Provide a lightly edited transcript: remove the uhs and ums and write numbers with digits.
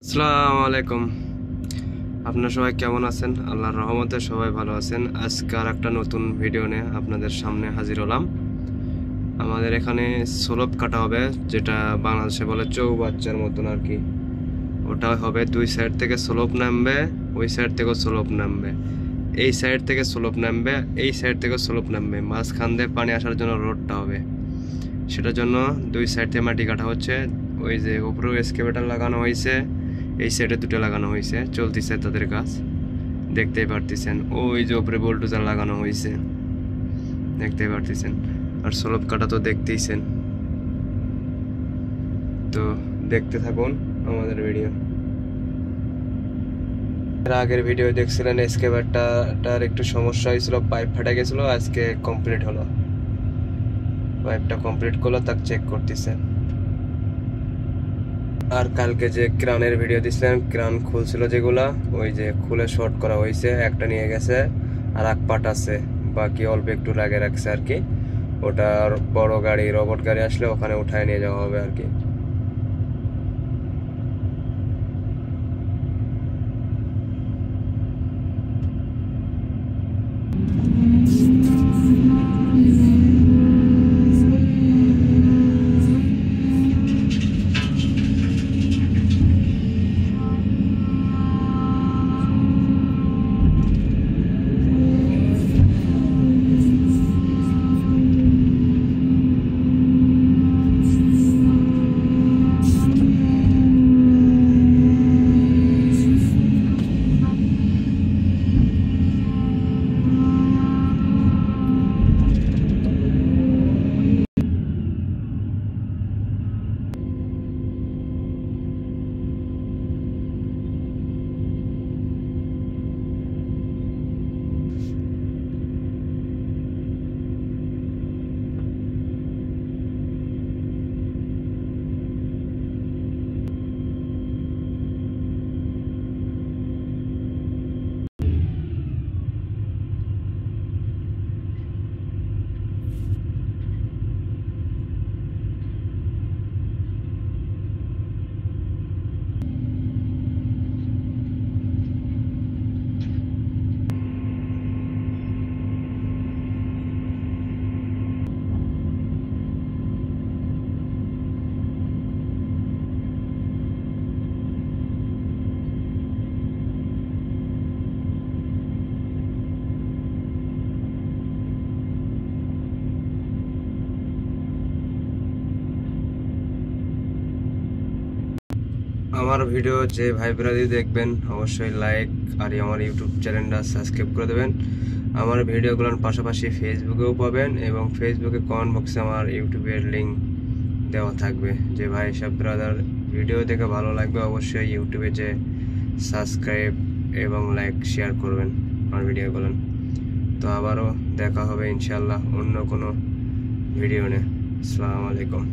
আসসালামু আলাইকুম। আপনারা সবাই কেমন আছেন? আল্লাহর রহমতে সবাই ভালো আছেন। আজকে আর একটা নতুন ভিডিও নিয়ে আপনাদের সামনে হাজির হলাম। আমাদের এখানে স্লোপ কাটা হবে, যেটা বাংলাদেশে বলে চৌবাচ্চার মতন আর কি। ওটা হবে দুই সাইড থেকে স্লোপ নামবে, ওই সাইড থেকেও স্লোপ নামবে, এই সাইড থেকে স্লোপ নামবে, এই সাইড থেকে স্লোপ নামবে, মাঝখান দিয়ে পানি আসার জন্য রোডটা হবে। সেটার জন্য দুই সাইড থেকে মাটি কাটা হচ্ছে। ওই যে উপরেও এক্সকেভেটর লাগানো হয়েছে, এই সাইডে দুটো লাগানো হয়েছে, চলতেছে তাদের কাজ, দেখতেই পারতেছেন। ওই যে উপরে বোল্ডোজার লাগানো হয়েছে, দেখতেই পারতেছেন। আর স্লোপ কাটা তো দেখতেইছেন। তো দেখতে থাকুন আমাদের ভিডিও। এর আগের ভিডিও দেখছিলেন এক্সকেভেটরটার একটু সমস্যা হয়েছিল, পাইপ ফাটে গেছিল। আজকে কমপ্লিট হলো, পাইপটা কমপ্লিট করলো, তাকে চেক করতেছে। আর কালকে যে ক্রানের ভিডিও দিছিলেন, ক্রান খুলছিল যেগুলা, ওই যে খুলে শর্ট করা হয়েছে, একটা নিয়ে গেছে আর এক পার্ট আছে, বাকি অল্প একটু লাগে রাখছে আর কি। ওটা বড় গাড়ি, রোবট গাড়ি আসলে ওখানে উঠায় নিয়ে যাওয়া হবে আর কি। আমার ভিডিও যে ভাই ব্রাদি দেখবেন, অবশ্যই লাইক আর আমার ইউটিউব চ্যানেলটা সাবস্ক্রাইব করে দেবেন। আমার ভিডিওগুলোর পাশাপাশি ফেসবুকেও পাবেন, এবং ফেসবুকে কমেন্ট বক্সে আমার ইউটিউবের লিঙ্ক দেওয়া থাকবে। যে ভাই সব ব্রাদার ভিডিও দেখে ভালো লাগবে, অবশ্যই ইউটিউবে যে সাবস্ক্রাইব এবং লাইক শেয়ার করবেন আমার ভিডিওগুলো। তো আবারও দেখা হবে ইনশাল্লাহ অন্য কোনো ভিডিও নিয়ে। আসসালামু আলাইকুম।